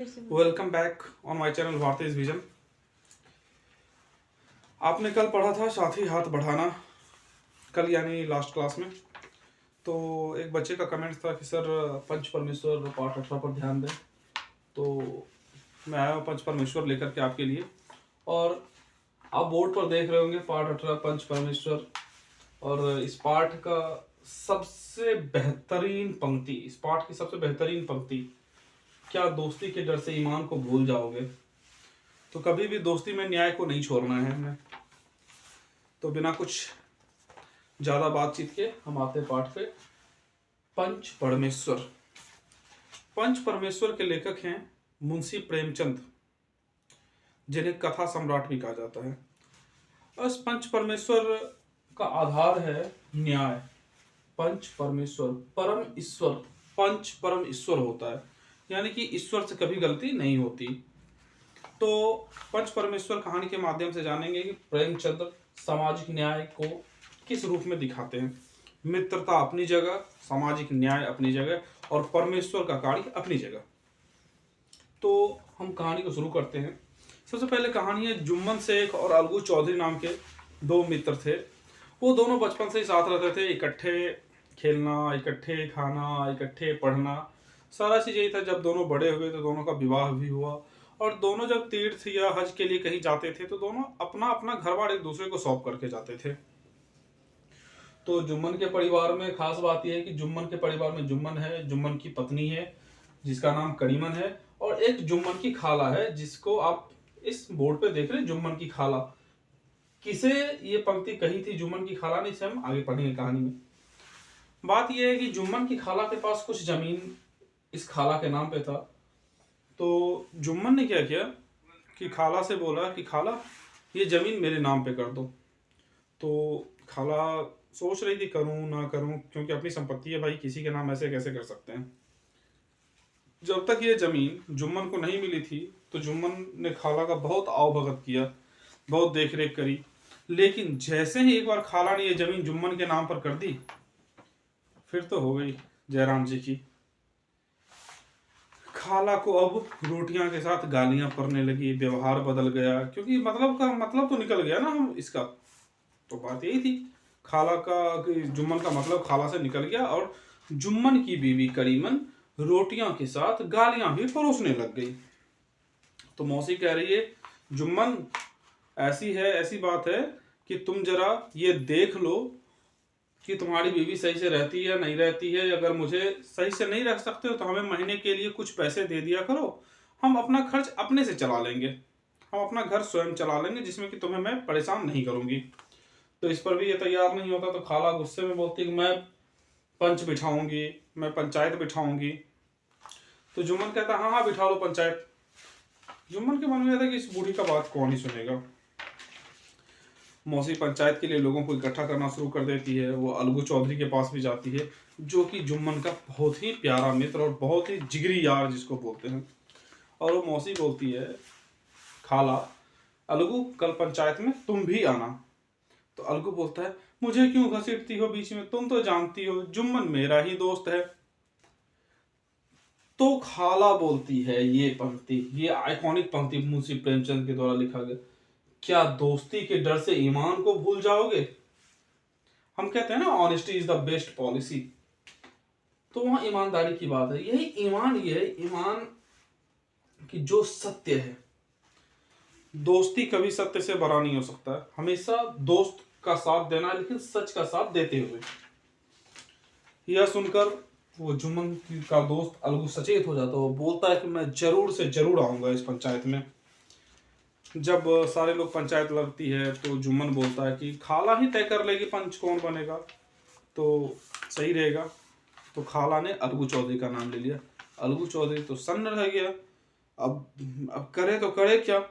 Welcome back on my channel भारतीय vision. आपने कल पढ़ा था साथी हाथ बढ़ाना, कल यानी लास्ट क्लास में। तो एक बच्चे का कमेंट था कि सर पंच परमेश्वर पाठ 18 पर ध्यान दें। तो मैं आया हूँ पंच परमेश्वर लेकर के आपके लिए, और आप बोर्ड पर देख रहे होंगे पाठ 18 पंच परमेश्वर। और इस पाठ का सबसे बेहतरीन पंक्ति, इस पाठ की सबसे बेहतरीन पंक्ति, क्या दोस्ती के डर से ईमान को भूल जाओगे। तो कभी भी दोस्ती में न्याय को नहीं छोड़ना है हमें। तो बिना कुछ ज़्यादा बातचीत के हम आते पाठ पे। पंच परमेश्वर। पंच परमेश्वर के लेखक हैं मुंशी प्रेमचंद, जिन्हें कथा सम्राट भी कहा जाता है। इस पंच परमेश्वर का आधार है न्याय। पंच परमेश्वर, परम ईश्वर, पंच परम ईश्वर होता है, यानी कि ईश्वर से कभी गलती नहीं होती। तो पंच परमेश्वर कहानी के माध्यम से जानेंगे कि प्रेमचंद सामाजिक न्याय को किस रूप में दिखाते हैं। मित्रता अपनी जगह, सामाजिक न्याय अपनी जगह, और परमेश्वर का कार्य अपनी जगह। तो हम कहानी को शुरू करते हैं। सबसे पहले कहानी है जुम्मन शेख और अलगू चौधरी नाम के दो मित्र थे। वो दोनों बचपन से ही साथ रहते थे, इकट्ठे खेलना, इकट्ठे खाना, इकट्ठे पढ़ना, सारा चीज़ यही था। जब दोनों बड़े हुए तो दोनों का विवाह भी हुआ, और दोनों जब तीर्थ या हज के लिए कहीं जाते थे तो दोनों अपना अपना घर बार एक दूसरे को सौंप करके जाते थे। तो जुम्मन के परिवार में खास बात यह है कि जुम्मन के परिवार में जुम्मन है, जुम्मन की पत्नी है जिसका नाम करीमन है, और एक जुम्मन की खाला है जिसको आप इस बोर्ड पे देख रहे हैं, जुम्मन की खाला। किसे ये पंक्ति कही थी जुम्मन की खाला ने, इसे हम आगे पढ़ेंगे कहानी में। बात यह है कि जुम्मन की खाला के पास कुछ जमीन इस खाला के नाम पे था। तो जुम्मन ने क्या किया कि खाला से बोला कि खाला ये जमीन मेरे नाम पे कर दो। तो खाला सोच रही थी करूं ना करूं, क्योंकि अपनी संपत्ति है भाई, किसी के नाम ऐसे कैसे कर सकते हैं। जब तक ये जमीन जुम्मन को नहीं मिली थी तो जुम्मन ने खाला का बहुत आवभगत किया, बहुत देख रेख करी। लेकिन जैसे ही एक बार खाला ने ये जमीन जुम्मन के नाम पर कर दी, फिर तो हो गई जयराम जी की। खाला को अब रोटियां के साथ गालियां पड़ने लगी, व्यवहार बदल गया, क्योंकि मतलब तो निकल गया ना हम इसका। तो बात यही थी, खाला का जुम्मन का मतलब खाला से निकल गया, और जुम्मन की बीवी करीमन रोटियां के साथ गालियां भी परोसने लग गई। तो मौसी कह रही है, जुम्मन ऐसी बात है कि तुम जरा ये देख लो कि तुम्हारी बीवी सही से रहती है या नहीं रहती है। अगर मुझे सही से नहीं रख सकते हो तो हमें महीने के लिए कुछ पैसे दे दिया करो, हम अपना खर्च अपने से चला लेंगे, हम अपना घर स्वयं चला लेंगे, जिसमें कि तुम्हें मैं परेशान नहीं करूंगी। तो इस पर भी ये तैयार नहीं होता। तो खाला गुस्से में बोलती कि मैं पंच बिठाऊंगी, मैं पंचायत बिठाऊंगी। तो जुम्मन कहता हाँ हाँ बिठा लो पंचायत। जुम्मन के मन में था कि इस बूढ़ी का बात कौन ही सुनेगा। मौसी पंचायत के लिए लोगों को इकट्ठा करना शुरू कर देती है। वो अलगू चौधरी के पास भी जाती है, जो कि जुम्मन का बहुत ही प्यारा मित्र और बहुत ही जिगरी यार जिसको बोलते हैं। और वो मौसी बोलती है, खाला अलगू कल पंचायत में तुम भी आना। तो अलगू बोलता है, मुझे क्यों घसीटती हो बीच में, तुम तो जानती हो जुम्मन मेरा ही दोस्त है। तो खाला बोलती है ये पंक्ति, ये आइकॉनिक पंक्ति मुंशी प्रेमचंद के द्वारा लिखा गया, क्या दोस्ती के डर से ईमान को भूल जाओगे। हम कहते हैं ना, honesty is the best policy. तो वहां ईमानदारी की बात है। यही ईमान, ये है ईमान कि जो सत्य है। दोस्ती कभी सत्य से बड़ा नहीं हो सकता है, हमेशा दोस्त का साथ देना, लेकिन सच का साथ देते हुए। यह सुनकर वो जुम्मन का दोस्त अलगू सचेत हो जाता है। वो बोलता है कि मैं जरूर से जरूर आऊंगा इस पंचायत में। जब सारे लोग पंचायत लगती है तो जुम्मन बोलता है कि खाला ही तय कर लेगी पंच कौन बनेगा तो सही रहेगा। तो खाला ने अलगू चौधरी का नाम ले लिया। अलगू चौधरी तो सन्न रह गया। अब करे तो करे क्या।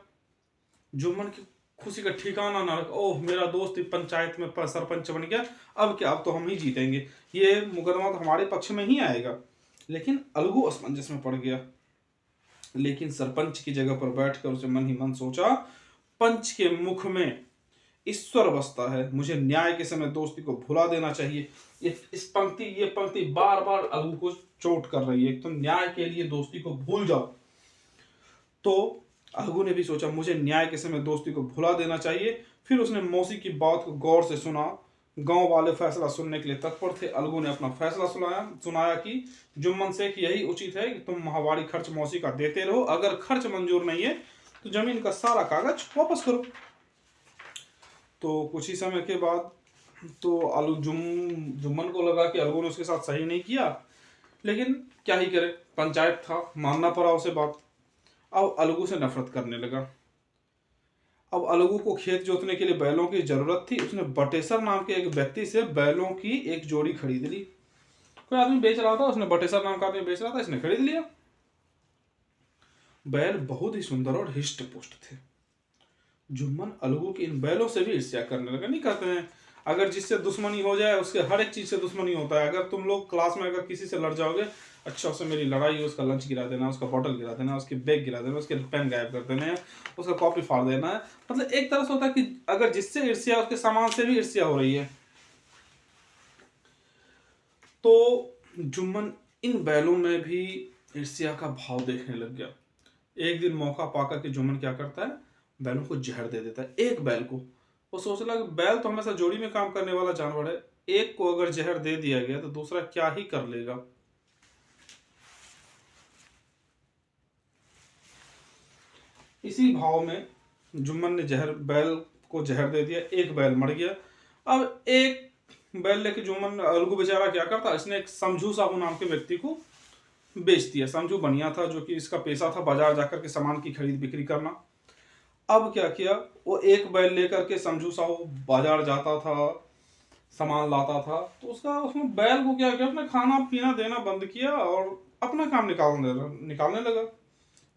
जुम्मन की खुशी का ठिकाना ना रखा। ओह मेरा दोस्त पंचायत में सरपंच बन गया, अब क्या, अब तो हम ही जीतेंगे, ये मुकदमा तो हमारे पक्ष में ही आएगा। लेकिन अलगू असमंजस में पड़ गया। लेकिन सरपंच की जगह पर बैठकर उसे मन ही मन सोचा, पंच के मुख में ईश्वर बसता है, मुझे न्याय के समय दोस्ती को भुला देना चाहिए। ये पंक्ति बार बार अलगू को चोट कर रही है। तुम न्याय के लिए दोस्ती को भूल जाओ। तो अलगू ने भी सोचा मुझे न्याय के समय दोस्ती को भुला देना चाहिए। फिर उसने मौसी की बात को गौर से सुना। गांव वाले फैसला सुनने के लिए तत्पर थे। अलगू ने अपना फैसला सुनाया कि जुम्मन से कि यही उचित है कि तुम माहवारी खर्च मौसी का देते रहो, अगर खर्च मंजूर नहीं है तो जमीन का सारा कागज वापस करो। तो कुछ ही समय के बाद तो जुम्मन को लगा कि अलगू ने उसके साथ सही नहीं किया, लेकिन क्या ही करे, पंचायत था, मानना पड़ा उसे बात। अब अलगू से नफरत करने लगा। अब अलगू को खेत जोतने के लिए बैलों की जरूरत थी। उसने बटेसर नाम के एक व्यक्ति से बैलों की एक जोड़ी खरीद ली। कोई आदमी बेच रहा था, उसने बटेसर नाम का आदमी बेच रहा था, इसने खरीद लिया। बैल बहुत ही सुंदर और हिष्ट पुष्ट थे। जुम्मन अलगू की इन बैलों से भी ईर्ष्या करने लगा। नहीं कहते हैं अगर जिससे दुश्मनी हो जाए उसके हर एक चीज से दुश्मनी होता है। अगर तुम लोग क्लास में अगर किसी से लड़ जाओगे, अच्छा उससे मेरी लड़ाई है, उसका लंच गिरा देना, उसका बॉटल गिरा देना, उसके बैग गिरा देना, उसके पेन गायब कर देना है, उसका कॉपी फाड़ देना है। मतलब एक तरह से होता है कि अगर जिससे ईर्ष्या उसके सामान से भी ईर्ष्या हो रही है। तो जुम्मन इन बैलों में भी ईर्ष्या का भाव देखने लग गया। एक दिन मौका पाकर के जुम्मन क्या करता है, बैलों को जहर दे देता है। एक बैल को वो सोच रहा कि बैल तो हमेशा जोड़ी में काम करने वाला जानवर है, एक को अगर जहर दे दिया गया तो दूसरा क्या ही कर लेगा। इसी भाव में जुम्मन ने बैल को जहर दे दिया। एक बैल मर गया। अब एक बैल लेके जुम्मन अलगू बेचारा क्या करता, इसने एक समझू साहू नाम के व्यक्ति को बेच दिया। समझू बनिया था, जो कि इसका पेशा था बाजार जाकर के सामान की खरीद बिक्री करना। अब क्या किया, वो एक बैल लेकर के समझू साहू बाजार जाता था, सामान लाता था, तो उसमें बैल को क्या किया, अपना खाना पीना देना बंद किया और अपना काम निकालने लगा।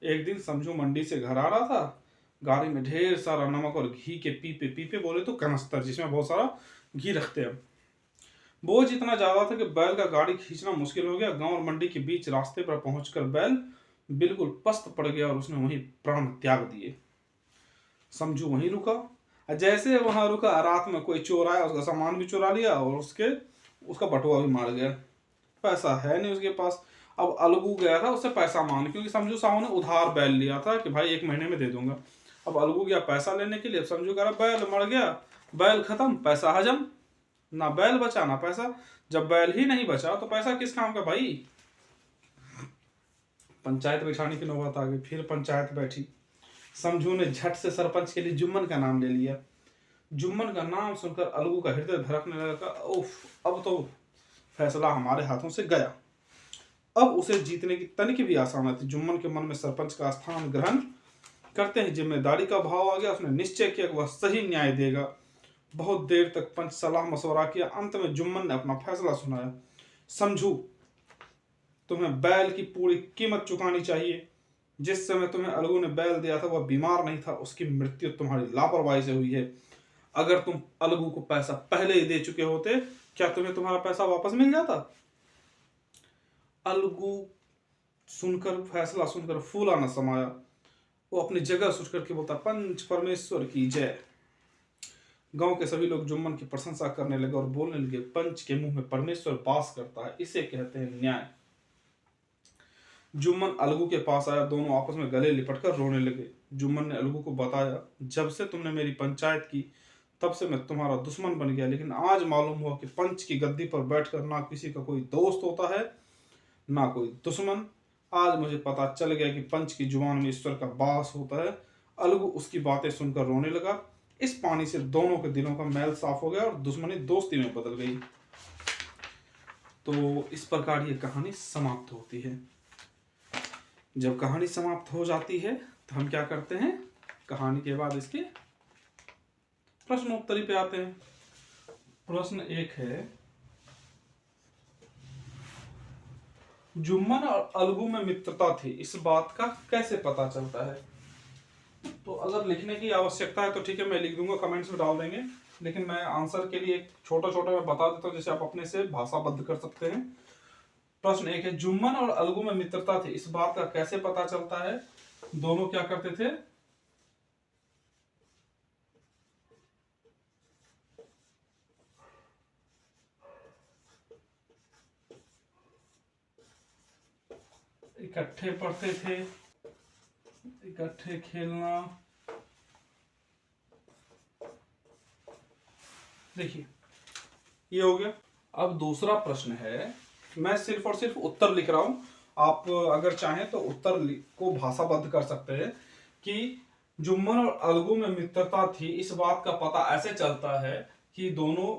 एक दिन समझू मंडी से घर आ रहा था। गाड़ी में ढेर सारा नमक और घी के पीपे, पीपे बोले तो कनस्तर, जिसमें बहुत सारा घी रखते हैं। बोझ इतना ज्यादा था कि बैल का गाड़ी खींचना मुश्किल हो गया। गांव और मंडी के बीच रास्ते पर पहुंचकर बैल बिल्कुल पस्त पड़ गया और उसने वहीं प्राण त्याग दिए। समझू वहीं रुका। जैसे वहां रुका, रात में कोई चोर आया, उसका सामान भी चुरा लिया और उसका बटुआ भी मार गया। पैसा है नहीं उसके पास। अब अलगू गया था उससे पैसा मांग, क्योंकि समझू साहू ने उधार बैल लिया था कि भाई 1 महीने में दे दूंगा। अब अलगू गया पैसा लेने के लिए। अब समझू कह रहा बैल मर गया, बैल खत्म, पैसा हजम। ना बैल बचा ना पैसा। जब बैल ही नहीं बचा तो पैसा किस काम का भाई। पंचायत बैठाने की नौबत आ गई। फिर पंचायत बैठी। समझू ने झट से सरपंच के लिए जुम्मन का नाम ले लिया। जुम्मन का नाम सुनकर अलगू का हृदय धड़कने लगा। उफ, अब तो फैसला हमारे हाथों से गया। अब उसे जीतने की तनिक भी आशा न थी। जुम्मन के मन में सरपंच का स्थान ग्रहण करते ही जिम्मेदारी का भाव आ गया। उसने निश्चय किया कि वह सही न्याय देगा। बहुत देर तक पंच सलाह मशवरा किया। अंत में जुम्मन ने अपना फैसला सुनाया। समझू, तुम्हें बैल की पूरी कीमत चुकानी चाहिए। जिस समय तुम्हें अलगू ने बैल दिया था वह बीमार नहीं था, उसकी मृत्यु तुम्हारी लापरवाही से हुई है। अगर तुम अलगू को पैसा पहले ही दे चुके होते, क्या तुम्हें तुम्हारा पैसा वापस मिल जाता। अलगू फैसला सुनकर फूला न समाया। वो अपनी जगह से उठ करके बोलता, पंच परमेश्वर की जय। गांव के सभी लोग जुम्मन की प्रशंसा करने लगे और बोलने लगे, पंच के मुंह में परमेश्वर वास करता है, इसे कहते हैं न्याय। जुम्मन अलगू के पास आया। दोनों आपस में गले लिपटकर रोने लगे। जुम्मन ने अलगू को बताया, जब से तुमने मेरी पंचायत की तब से मैं तुम्हारा दुश्मन बन गया, लेकिन आज मालूम हुआ कि पंच की गद्दी पर बैठकर ना किसी का कोई दोस्त होता है ना कोई दुश्मन। आज मुझे पता चल गया कि पंच की जुबान में ईश्वर का वास होता है। अलगू उसकी बातें सुनकर रोने लगा। इस पानी से दोनों के दिलों का मैल साफ हो गया और दुश्मनी दोस्ती में बदल गई। तो इस प्रकार ये कहानी समाप्त होती है। जब कहानी समाप्त हो जाती है तो हम क्या करते हैं, कहानी के बाद इसके प्रश्नोत्तरी पे आते हैं। प्रश्न 1 है, जुम्मन और अलगू में मित्रता थी, इस बात का कैसे पता चलता है। तो अगर लिखने की आवश्यकता है तो ठीक है, मैं लिख दूंगा, कमेंट्स में डाल देंगे, लेकिन मैं आंसर के लिए छोटा छोटा मैं बता देता हूँ, जैसे आप अपने से भाषाबद्ध कर सकते हैं। प्रश्न 1 है, जुम्मन और अलगू में मित्रता थी, इस बात का कैसे पता चलता है। दोनों क्या करते थे, इकट्ठे पढ़ते थे, इकट्ठे खेलना। देखिए ये हो गया। अब दूसरा प्रश्न है, मैं सिर्फ और सिर्फ उत्तर लिख रहा हूं, आप अगर चाहें तो उत्तर को भाषाबद्ध कर सकते हैं कि जुम्मन और अलगू में मित्रता थी। इस बात का पता ऐसे चलता है कि दोनों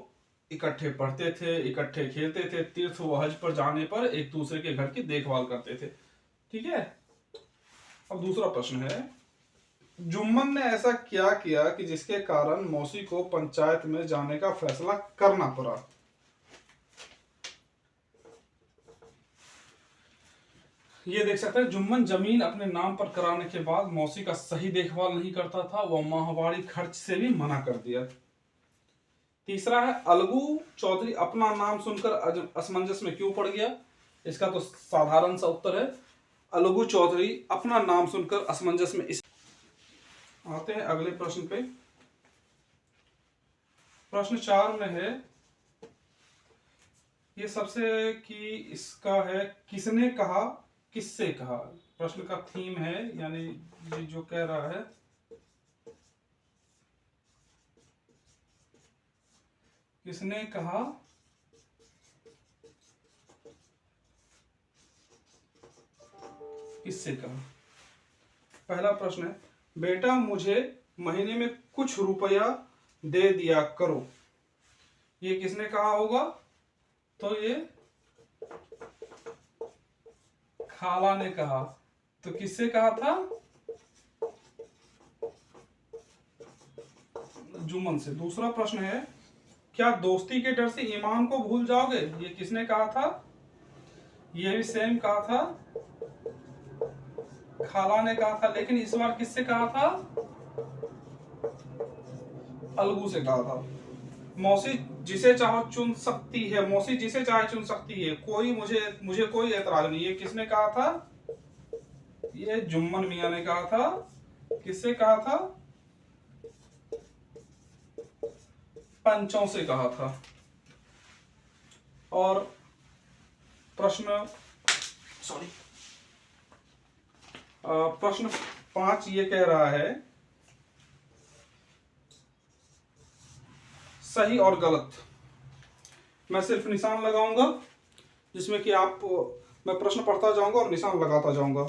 इकट्ठे पढ़ते थे, इकट्ठे खेलते थे, तीर्थ व हज पर जाने पर एक दूसरे के घर की देखभाल करते थे। ठीक है। अब दूसरा प्रश्न है, जुम्मन ने ऐसा क्या किया कि जिसके कारण मौसी को पंचायत में जाने का फैसला करना पड़ा। ये देख सकते हैं, जुम्मन जमीन अपने नाम पर कराने के बाद मौसी का सही देखभाल नहीं करता था, वह माहवारी खर्च से भी मना कर दिया। तीसरा है, अलगू चौधरी अपना नाम सुनकर असमंजस में क्यों पड़ गया। इसका तो साधारण सा उत्तर है, अलगू चौधरी अपना नाम सुनकर असमंजस में। आते हैं अगले प्रश्न पे। प्रश्न 4 में है, ये सबसे कि इसका है, किसने कहा किससे कहा। प्रश्न का थीम है, यानी ये जो कह रहा है, किसने कहा किससे कहा। पहला प्रश्न है, बेटा मुझे महीने में कुछ रुपया दे दिया करो। ये किसने कहा होगा, तो ये खाला ने कहा। तो किससे कहा था, जुम्मन से। दूसरा प्रश्न है, क्या दोस्ती के डर से ईमान को भूल जाओगे। ये किसने कहा था, ये भी सेम कहा था, खाला ने कहा था, लेकिन इस बार किससे कहा था, अलगू से कहा था। मौसी जिसे चाहो चुन सकती है, मौसी जिसे चाहे चुन सकती है, कोई मुझे कोई एतराज नहीं। ये किसने कहा था, ये जुम्मन मियां ने कहा था। किससे कहा था, पंचों से कहा था। और प्रश्न 5 ये कह रहा है, सही और गलत। मैं सिर्फ निशान लगाऊंगा, जिसमें कि मैं प्रश्न पढ़ता जाऊंगा और निशान लगाता जाऊंगा।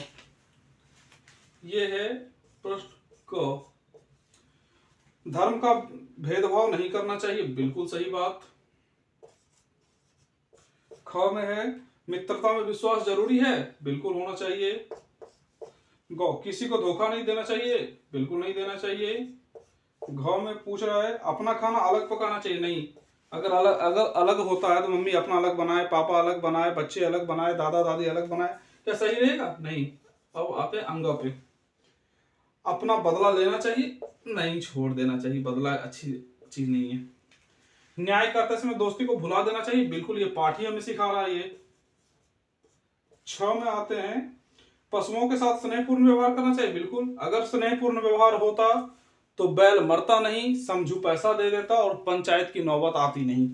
ये है प्रश्न को, धर्म का भेदभाव नहीं करना चाहिए, बिल्कुल सही बात। ख में है, मित्रता में विश्वास जरूरी है, बिल्कुल होना चाहिए। गौ, किसी को धोखा नहीं देना चाहिए, बिल्कुल नहीं देना चाहिए। घ में पूछ रहा है, अपना खाना अलग पकाना चाहिए, नहीं। अगर अलग होता है तो मम्मी अपना अलग बनाए, पापा अलग बनाए, बच्चे अलग बनाए, दादा दादी अलग बनाए, क्या सही रहेगा, नहीं। अब आते हैं अंग पे। अपना बदला लेना चाहिए, नहीं, छोड़ देना चाहिए, बदला अच्छी चीज नहीं है। न्याय करते समय दोस्ती को भुला देना चाहिए, बिल्कुल, ये पाठ ही हमें सिखा रहा है ये। 6 में आते हैं, पशुओं के साथ स्नेहपूर्ण व्यवहार करना चाहिए, बिल्कुल। अगर स्नेहपूर्ण व्यवहार होता तो बैल मरता नहीं, समझू पैसा दे देता और पंचायत की नौबत आती नहीं।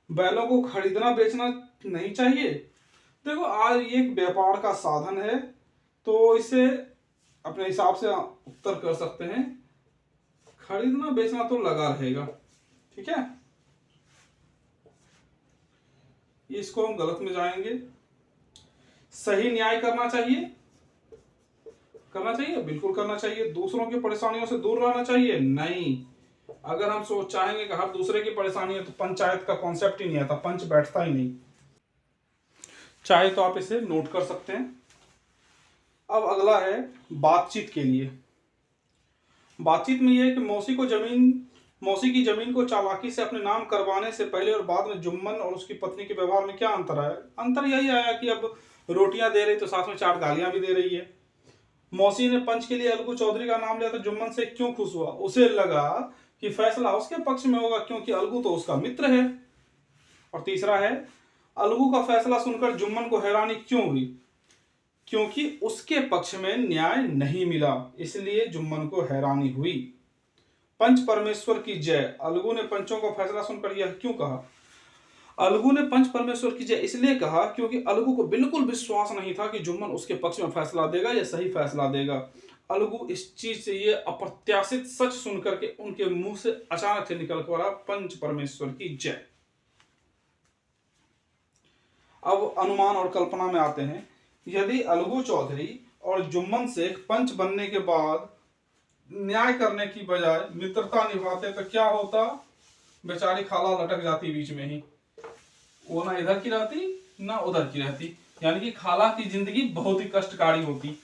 बैलों को खरीदना बेचना नहीं चाहिए। देखो, आज ये एक व्यापार का साधन है, तो इसे अपने हिसाब से उत्तर कर सकते हैं। खरीदना बेचना तो लगा रहेगा, ठीक है। इसको हम गलत में जाएंगे। सही न्याय करना चाहिए, बिल्कुल करना चाहिए। दूसरों की परेशानियों से दूर रहना चाहिए, नहीं। अगर हम चाहेंगे कि हर दूसरे की परेशानी है तो पंचायत का कॉन्सेप्ट ही नहीं आता, पंच बैठता ही नहीं। चाहे तो आप इसे नोट कर सकते हैं। अब अगला है बातचीत के लिए। बातचीत में यह है कि मौसी की जमीन को चालाकी से अपने नाम करवाने से पहले और बाद में जुम्मन और उसकी पत्नी के व्यवहार में क्या अंतर आया। अंतर यही आया कि अब रोटियां दे रही तो साथ में 4 गालियां भी दे रही है। मौसी ने पंच के लिए अलगू चौधरी का नाम लिया तो जुम्मन से क्यों खुश हुआ, उसे लगा कि फैसला उसके पक्ष में होगा, क्योंकि अलगू तो उसका मित्र है। और तीसरा है, अलगू का फैसला सुनकर जुम्मन को हैरानी क्यों हुई, क्योंकि उसके पक्ष में न्याय नहीं मिला, इसलिए जुम्मन को हैरानी हुई। पंच परमेश्वर की जय, अलगू ने पंचों को फैसला सुनकर यह क्यों कहा। अलगू ने पंच परमेश्वर की जय इसलिए कहा क्योंकि अलगू को बिल्कुल विश्वास नहीं था कि जुम्मन उसके पक्ष में फैसला देगा या सही फैसला देगा। अलगू इस चीज से ये अप्रत्याशित सच सुनकर के उनके मुंह से अचानक से निकल पड़ा पंच परमेश्वर की जय। अब अनुमान और कल्पना में आते हैं। यदि अलगू चौधरी और जुम्मन शेख पंच बनने के बाद न्याय करने की बजाय मित्रता निभाते तो क्या होता? बेचारी खाला लटक जाती बीच में ही, वो ना इधर की रहती ना उधर की रहती, यानी कि खाला की जिंदगी बहुत ही कष्टकारी होती।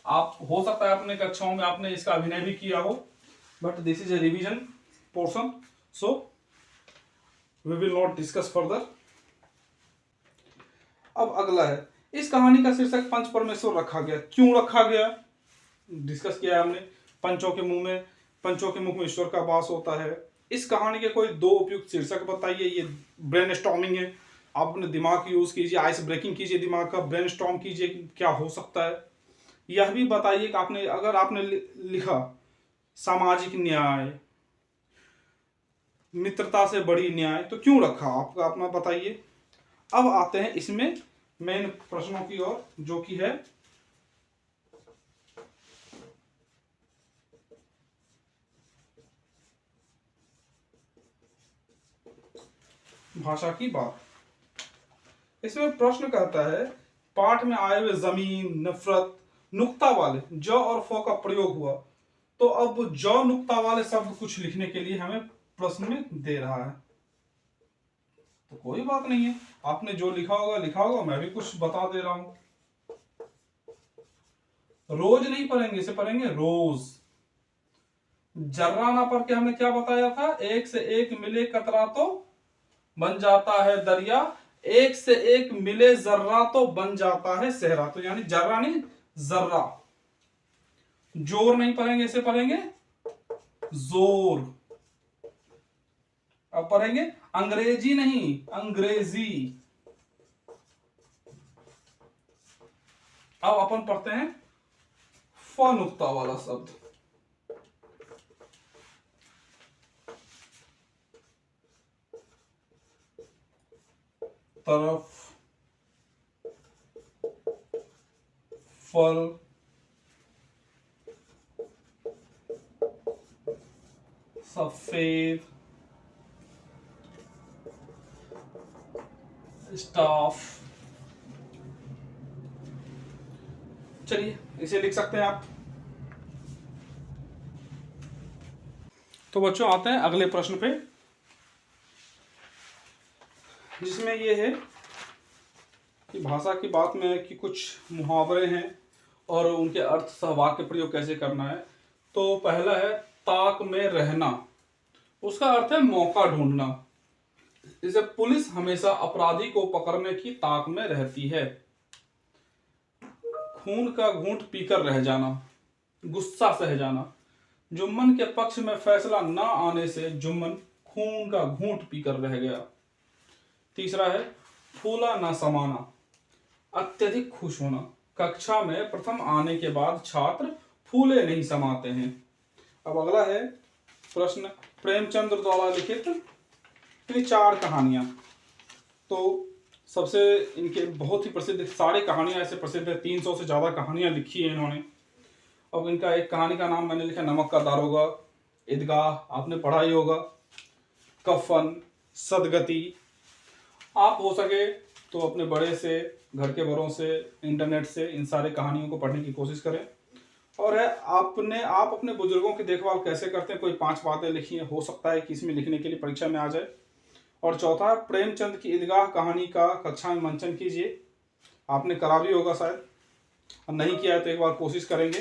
आप हो सकता है अपने कक्षाओं में आपने इसका अभिनय भी किया हो, but this is a revision portion, so we will not discuss further. अब अगला है, इस कहानी का शीर्षक पंच परमेश्वर रखा गया। क्यों रखा गया? डिस्कस किया है हमने। पंचों के मुंह में ईश्वर का वास होता है। इस कहानी के कोई दो उपयुक्त शीर्षक बताइए। ये ब्रेनस्टॉर्मिंग है, आप अपने दिमाग यूज कीजिए, आइस ब्रेकिंग कीजिए, दिमाग का ब्रेनस्टॉर्म कीजिए कि क्या हो सकता है। यह भी बताइए कि अगर आपने लिखा सामाजिक न्याय, मित्रता से बड़ी न्याय, तो क्यों रखा आपका अपना बताइए। अब आते हैं इसमें मेन प्रश्नों की ओर, जो कि है भाषा की बात। इसमें प्रश्न कहता है, पाठ में आए हुए जमीन, नफरत, नुक्ता वाले ज और फ का प्रयोग हुआ, तो अब ज नुक्ता वाले शब्द कुछ लिखने के लिए हमें प्रश्न में दे रहा है। तो कोई बात नहीं है, आपने जो लिखा होगा, मैं भी कुछ बता दे रहा हूं। रोज नहीं पढ़ेंगे, इसे पढ़ेंगे रोज। जर्रा ना पढ़ के हमने क्या बताया था? एक से एक मिले कतरा तो बन जाता है दरिया, एक से एक मिले जर्रा तो बन जाता है सहरा। तो यानी जर्रा नहीं, जर्रा। जोर नहीं पढ़ेंगे, इसे पढ़ेंगे जोर। अब पढ़ेंगे अंग्रेजी नहीं, अंग्रेजी। अब अपन पढ़ते हैं फ नुक्ता वाला शब्द। तरफ, फल, सफेद, स्टाफ। चलिए इसे लिख सकते हैं आप। तो बच्चों आते हैं अगले प्रश्न पे, जिसमें यह है कि भाषा की बात में कि कुछ मुहावरे हैं और उनके अर्थ सह वाक्य प्रयोग कैसे करना है। तो पहला है ताक में रहना, उसका अर्थ है मौका ढूंढना। जैसे पुलिस हमेशा अपराधी को पकड़ने की ताक में रहती है। खून का घूंट पीकर रह जाना, गुस्सा सह जाना। जुम्मन के पक्ष में फैसला न आने से जुम्मन खून का घूंट पीकर रह गया। तीसरा है फूला ना समाना, अत्यधिक खुश होना। कक्षा में प्रथम आने के बाद छात्र फूले नहीं समाते हैं। अब अगला है प्रश्न, प्रेमचंद्र द्वारा लिखित ये 4 कहानियां। तो सबसे इनके बहुत ही प्रसिद्ध, सारी कहानियां ऐसे प्रसिद्ध है, 300 से ज्यादा कहानियां लिखी है इन्होंने। अब इनका एक कहानी का नाम मैंने लिखा नमक का दारोगा, ईदगाह, आपने पढ़ा ही होगा, कफन, सदगति। आप हो सके तो अपने बड़े से, घर के बड़ों से, इंटरनेट से इन सारे कहानियों को पढ़ने की कोशिश करें। और है आप अपने बुजुर्गों की देखभाल कैसे करते हैं, कोई 5 बातें लिखी हैं, हो सकता है कि इसमें लिखने के लिए परीक्षा में आ जाए। और चौथा, प्रेमचंद की ईदगाह कहानी का कक्षा में मंचन कीजिए। आपने करा भी होगा शायद, और नहीं किया है तो एक बार कोशिश करेंगे।